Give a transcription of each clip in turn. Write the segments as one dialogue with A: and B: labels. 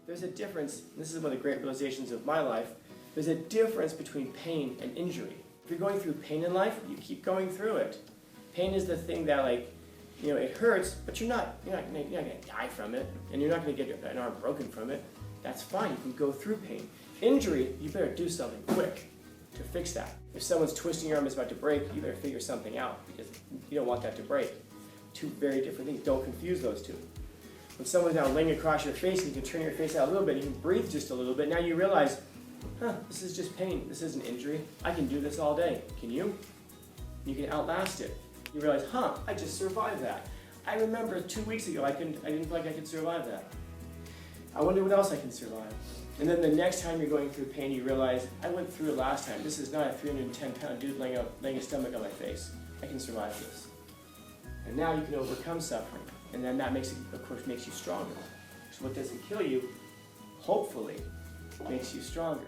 A: There's a difference, this is one of the great realizations of my life, there's a difference between pain and injury. If you're going through pain in life, you keep going through it. Pain is the thing that, like, you know, it hurts, but you're not going to die from it, and you're not going to get an arm broken from it. That's fine, you can go through pain. Injury, you better do something quick to fix that. If someone's twisting your arm is about to break, you better figure something out, because you don't want that to break. Two very different things, don't confuse those two. When someone's now laying across your face, and you can turn your face out a little bit, you can breathe just a little bit, now you realize, this is just pain, this isn't injury. I can do this all day. Can you? You can outlast it. You realize, I just survived that. I remember 2 weeks ago, I didn't feel like I could survive that. I wonder what else I can survive. And then the next time you're going through pain, you realize, I went through it last time. This is not a 310-pound dude laying his stomach on my face. I can survive this. And now you can overcome suffering. And then that makes it, of course, makes you stronger. So what doesn't kill you, hopefully, makes you stronger.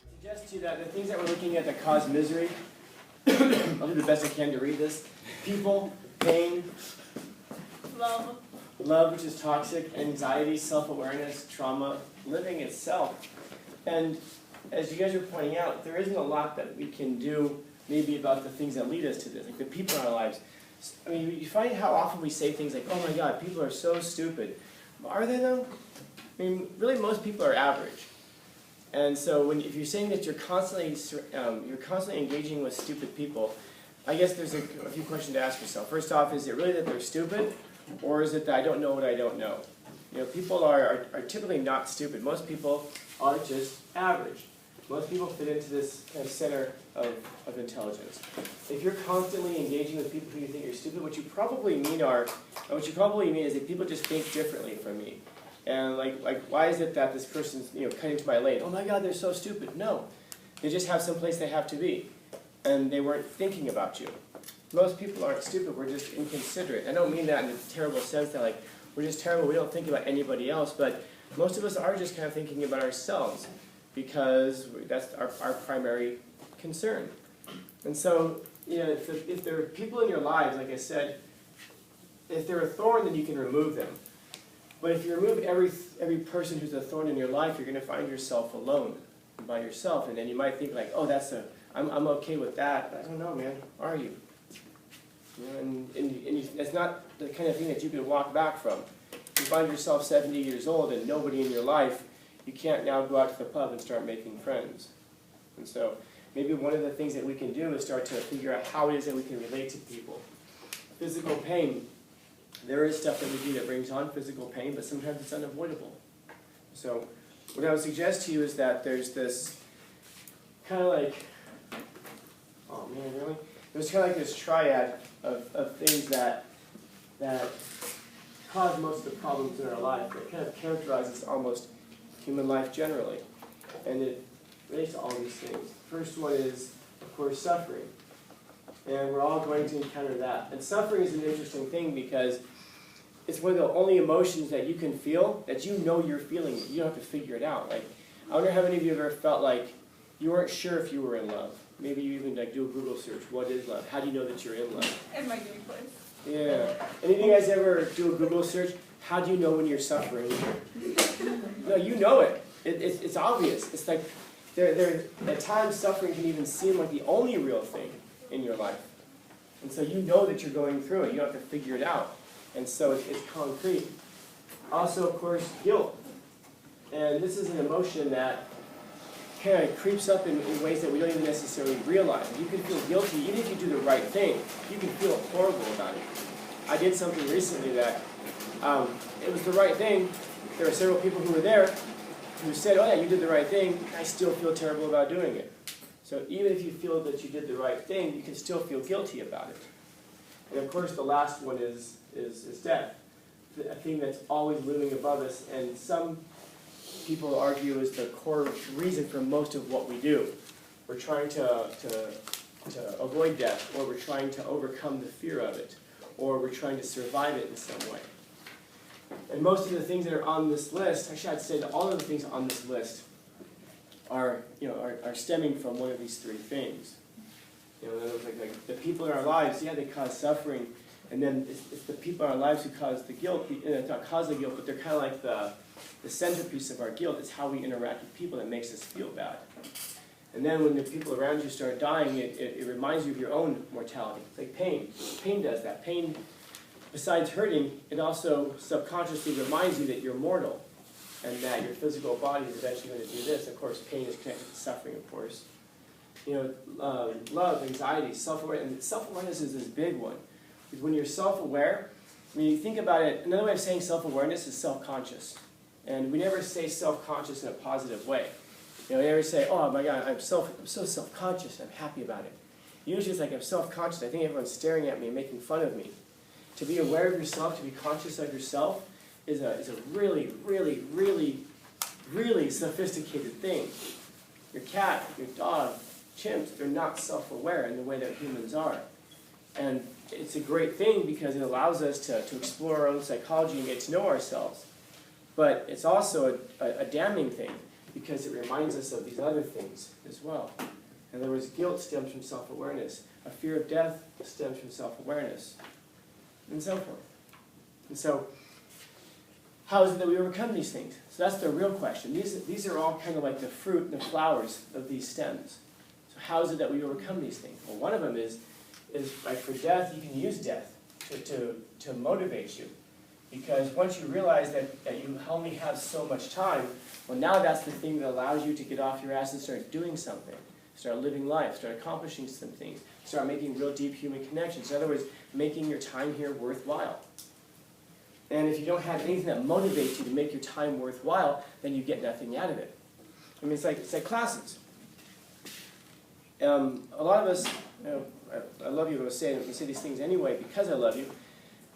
A: I suggest to you that the things that we're looking at that cause misery, I'll do the best I can to read this. People, pain, love, which is toxic, anxiety, self-awareness, trauma, living itself. And as you guys are pointing out, there isn't a lot that we can do maybe about the things that lead us to this, like the people in our lives. I mean, you find how often we say things like, oh my God, people are so stupid. Are they though? I mean, really most people are average. And so if you're saying that you're constantly engaging with stupid people, I guess there's a few questions to ask yourself. First off, is it really that they're stupid, or is it that I don't know what I don't know? You know, people are typically not stupid. Most people are just average. Most people fit into this kind of center of intelligence. If you're constantly engaging with people who you think are stupid, what you probably mean is that people just think differently from me. And like why is it that this person's cutting into my lane? Oh my God, they're so stupid. No, they just have some place they have to be, and they weren't thinking about you. Most people aren't stupid. We're just inconsiderate. I don't mean that in a terrible sense that like we're just terrible. We don't think about anybody else, but most of us are just kind of thinking about ourselves because that's our primary concern. And so, if there are people in your lives, like I said, if they're a thorn, then you can remove them. But if you remove every person who's a thorn in your life, you're going to find yourself alone by yourself, and then you might think like, oh, I'm okay with that. I don't know, man. Are you? It's not the kind of thing that you can walk back from. You find yourself 70 years old and nobody in your life, you can't now go out to the pub and start making friends. And so maybe one of the things that we can do is start to figure out how it is that we can relate to people. Physical pain. There is stuff that we do that brings on physical pain, but sometimes it's unavoidable. So what I would suggest to you is that there's this kind of like, oh man, really? There's kind of like this triad of things that cause most of the problems in our life, that kind of characterizes almost human life generally. And it relates to all these things. The first one is, of course, suffering. And we're all going to encounter that. And suffering is an interesting thing because it's one of the only emotions that you can feel that you know you're feeling it. You don't have to figure it out. Like, I wonder how many of you have ever felt like you weren't sure if you were in love. Maybe you even do a Google search. What is love? How do you know that you're in love?
B: In my new place.
A: Yeah. Any of you guys ever do a Google search? How do you know when you're suffering? No, you know it. It's obvious. It's like at times suffering can even seem like the only real thing in your life. And so you know that you're going through it. You don't have to figure it out. And so it's concrete. Also, of course, guilt. And this is an emotion that kind of creeps up in ways that we don't even necessarily realize. You can feel guilty even if you do the right thing. You can feel horrible about it. I did something recently that it was the right thing. There were several people who were there who said, oh yeah, you did the right thing. I still feel terrible about doing it. So even if you feel that you did the right thing, you can still feel guilty about it. And of course the last one is death. A thing that's always looming above us, and some people argue is the core reason for most of what we do. We're trying to avoid death, or we're trying to overcome the fear of it, or we're trying to survive it in some way. And most of the things that are on this list, actually I'd say that all of the things on this list are stemming from one of these three things. You know, in other words, like the people in our lives, yeah, they cause suffering, and then it's the people in our lives who cause the guilt. It's not cause the guilt, but they're kind of like the centerpiece of our guilt. It's how we interact with people that makes us feel bad. And then when the people around you start dying, it reminds you of your own mortality. It's like pain. Pain does that. Pain, besides hurting, it also subconsciously reminds you that you're mortal and that your physical body is eventually going to do this. Of course, pain is connected to suffering, of course. You know, love, anxiety, self-awareness. And self-awareness is this big one. Because when you're self-aware, when you think about it, another way of saying self-awareness is self-conscious. And we never say self-conscious in a positive way. You know, we never say, oh my God, I'm so self-conscious, I'm happy about it. Usually it's like I'm self-conscious, I think everyone's staring at me and making fun of me. To be aware of yourself, to be conscious of yourself, is a really, really, really, really sophisticated thing. Your cat, your dog, chimps, they're not self-aware in the way that humans are. And it's a great thing because it allows us to explore our own psychology and get to know ourselves. But it's also a damning thing because it reminds us of these other things as well. In other words, guilt stems from self-awareness. A fear of death stems from self-awareness, and so forth. And so, how is it that we overcome these things? So that's the real question. These are all kind of like the fruit and the flowers of these stems. So how is it that we overcome these things? Well, one of them is like for death, you can use death to motivate you. Because once you realize that you only have so much time, well, now that's the thing that allows you to get off your ass and start doing something. Start living life, start accomplishing some things, start making real deep human connections. In other words, making your time here worthwhile. And if you don't have anything that motivates you to make your time worthwhile, then you get nothing out of it. I mean, it's like classes. A lot of us, you know, I love you, I say these things anyway because I love you,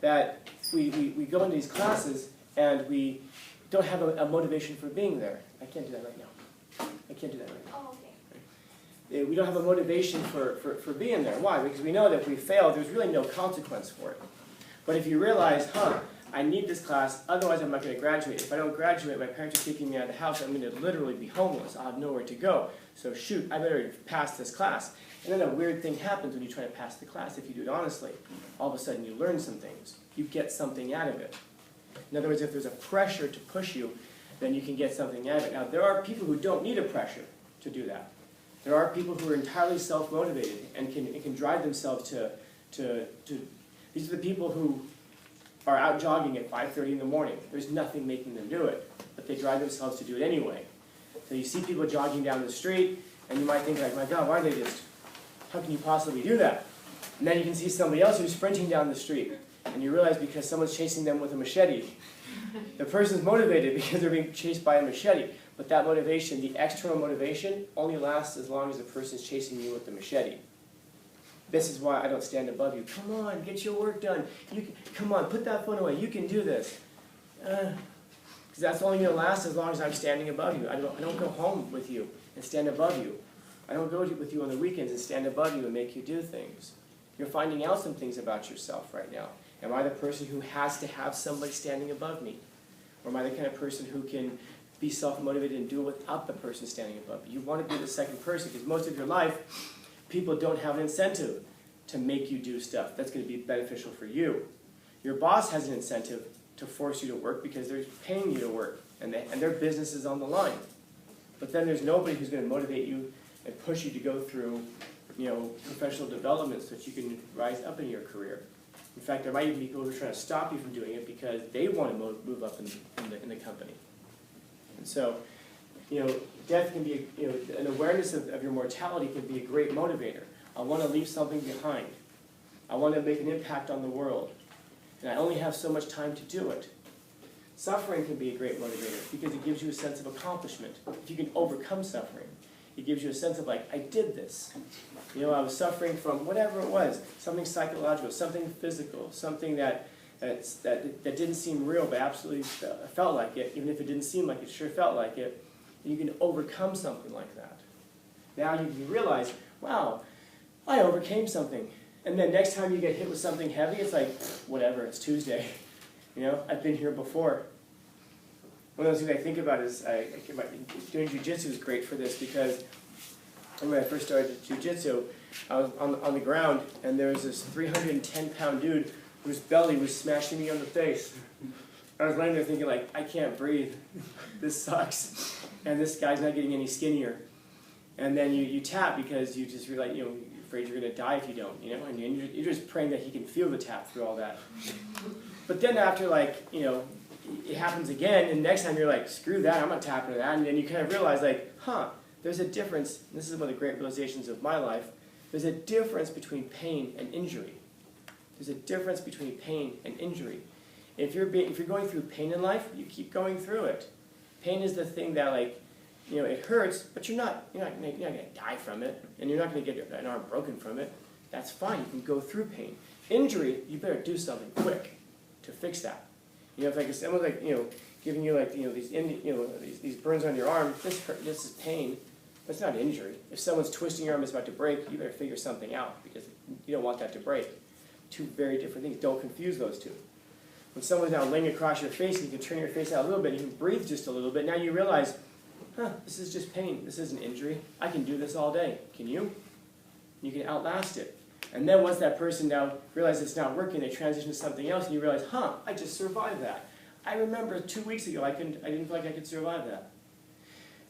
A: that we go into these classes and we don't have a motivation for being there. I can't do that right now. I can't do that right now.
B: Oh, okay.
A: We don't have a motivation for being there. Why? Because we know that if we fail, there's really no consequence for it. But if you realize, I need this class, otherwise I'm not going to graduate. If I don't graduate, my parents are kicking me out of the house, I'm going to literally be homeless. I'll have nowhere to go. So shoot, I better pass this class. And then a weird thing happens when you try to pass the class if you do it honestly. All of a sudden you learn some things. You get something out of it. In other words, if there's a pressure to push you, then you can get something out of it. Now, there are people who don't need a pressure to do that. There are people who are entirely self-motivated and can drive themselves to these are the people who are out jogging at 5:30 in the morning. There's nothing making them do it, but they drive themselves to do it anyway. So you see people jogging down the street, and you might think like, my God, why are they just, how can you possibly do that? And then you can see somebody else who's sprinting down the street, and you realize because someone's chasing them with a machete. The person's motivated because they're being chased by a machete, but that motivation, the external motivation, only lasts as long as the person's chasing you with the machete. This is why I don't stand above you. Come on, get your work done. Come on, put that phone away. You can do this. Because that's only going to last as long as I'm standing above you. I don't go home with you and stand above you. I don't go with you on the weekends and stand above you and make you do things. You're finding out some things about yourself right now. Am I the person who has to have somebody standing above me? Or am I the kind of person who can be self-motivated and do it without the person standing above you? You want to be the second person because most of your life, people don't have an incentive to make you do stuff that's going to be beneficial for you. Your boss has an incentive to force you to work because they're paying you to work and their business is on the line. But then there's nobody who's going to motivate you and push you to go through, professional development so that you can rise up in your career. In fact, there might even be people who are trying to stop you from doing it because they want to move up in the company. And so, death can be, an awareness of your mortality can be a great motivator. I want to leave something behind. I want to make an impact on the world. And I only have so much time to do it. Suffering can be a great motivator because it gives you a sense of accomplishment. If you can overcome suffering, it gives you a sense of like, I did this. I was suffering from whatever it was, something psychological, something physical, something that didn't seem real but absolutely felt like it, even if it didn't seem like it, sure felt like it. And you can overcome something like that. Now you realize, wow, I overcame something. And then next time you get hit with something heavy, it's like, whatever, it's Tuesday. I've been here before. One of those things I think about is doing jiu-jitsu is great for this because when I first started jiu-jitsu, I was on the ground, and there was this 310-pound dude whose belly was smashing me on the face. I was laying there thinking, like, I can't breathe. This sucks. And this guy's not getting any skinnier. And then you tap because you just realize, you're afraid you're going to die if you don't, and you're just praying that he can feel the tap through all that. But then after, like, it happens again, and next time you're like, screw that, I'm not tapping to that. And then you kind of realize, like, there's a difference. This is one of the great realizations of my life. There's a difference between pain and injury. There's a difference between pain and injury. If you're going through pain in life, you keep going through it. Pain is the thing that, like, it hurts, but you're not going to die from it, and you're not going to get an arm broken from it. That's fine. You can go through pain. Injury, you better do something quick to fix that. If like someone's like giving you like these burns on your arm, this is pain, but it's not injury. If someone's twisting your arm is about to break, you better figure something out because you don't want that to break. Two very different things. Don't confuse those two. When someone's now laying across your face, and you can turn your face out a little bit, you can breathe just a little bit. Now you realize, this is just pain. This isn't injury. I can do this all day. Can you? You can outlast it. And then once that person now realizes it's not working, they transition to something else, and you realize, I just survived that. I remember 2 weeks ago, I didn't feel like I could survive that.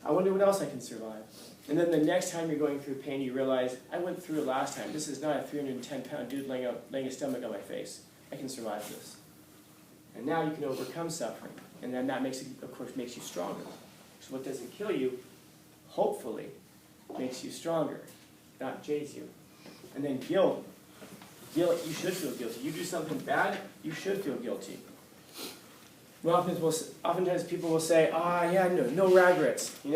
A: I wonder what else I can survive. And then the next time you're going through pain, you realize, I went through it last time. This is not a 310-pound dude laying his stomach on my face. I can survive this. And now you can overcome suffering. And then that of course, makes you stronger. So what doesn't kill you, hopefully, makes you stronger, not jades you. And then guilt. Guilt, you should feel guilty. You do something bad, you should feel guilty. Oftentimes people will say, no regrets, Do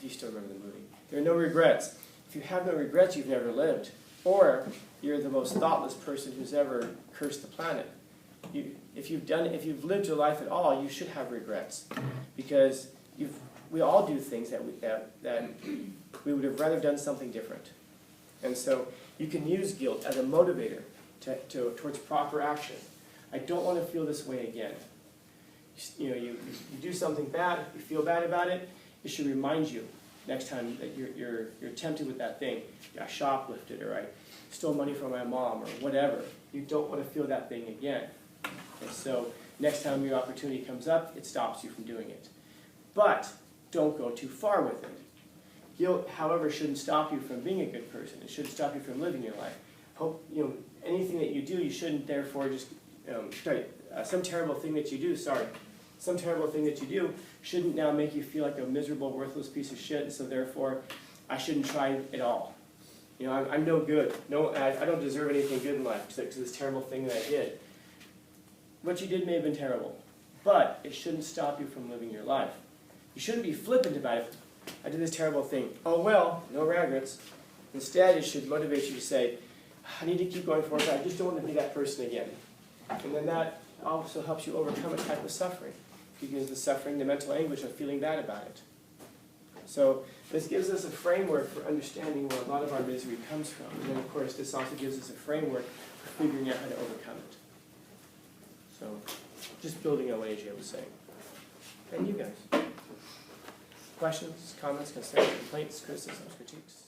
A: you still remember the movie? There are no regrets. If you have no regrets, you've never lived. Or you're the most thoughtless person who's ever cursed the planet. If you've lived your life at all, you should have regrets. Because we all do things that we would have rather done something different. And so you can use guilt as a motivator towards proper action. I don't want to feel this way again. You do something bad, you feel bad about it, it should remind you next time that you're tempted with that thing. I shoplifted, or I stole money from my mom, or whatever. You don't want to feel that thing again. And so next time your opportunity comes up, it stops you from doing it. But don't go too far with it. Guilt, however, shouldn't stop you from being a good person. It shouldn't stop you from living your life. Anything that you do, you shouldn't therefore just, some terrible thing that you do shouldn't now make you feel like a miserable, worthless piece of shit, so therefore I shouldn't try at all. I'm no good. No, I don't deserve anything good in life because this terrible thing that I did. What you did may have been terrible, but it shouldn't stop you from living your life. You shouldn't be flippant about it. I did this terrible thing. Oh well, no regrets. Instead, it should motivate you to say, I need to keep going forward, but I just don't want to be that person again. And then that also helps you overcome a type of suffering. Because the suffering, the mental anguish of feeling bad about it. So this gives us a framework for understanding where a lot of our misery comes from. And then, of course, this also gives us a framework for figuring out how to overcome it. So, just building away, as you was saying. And you guys? Questions, comments, concerns, complaints, criticisms, critiques?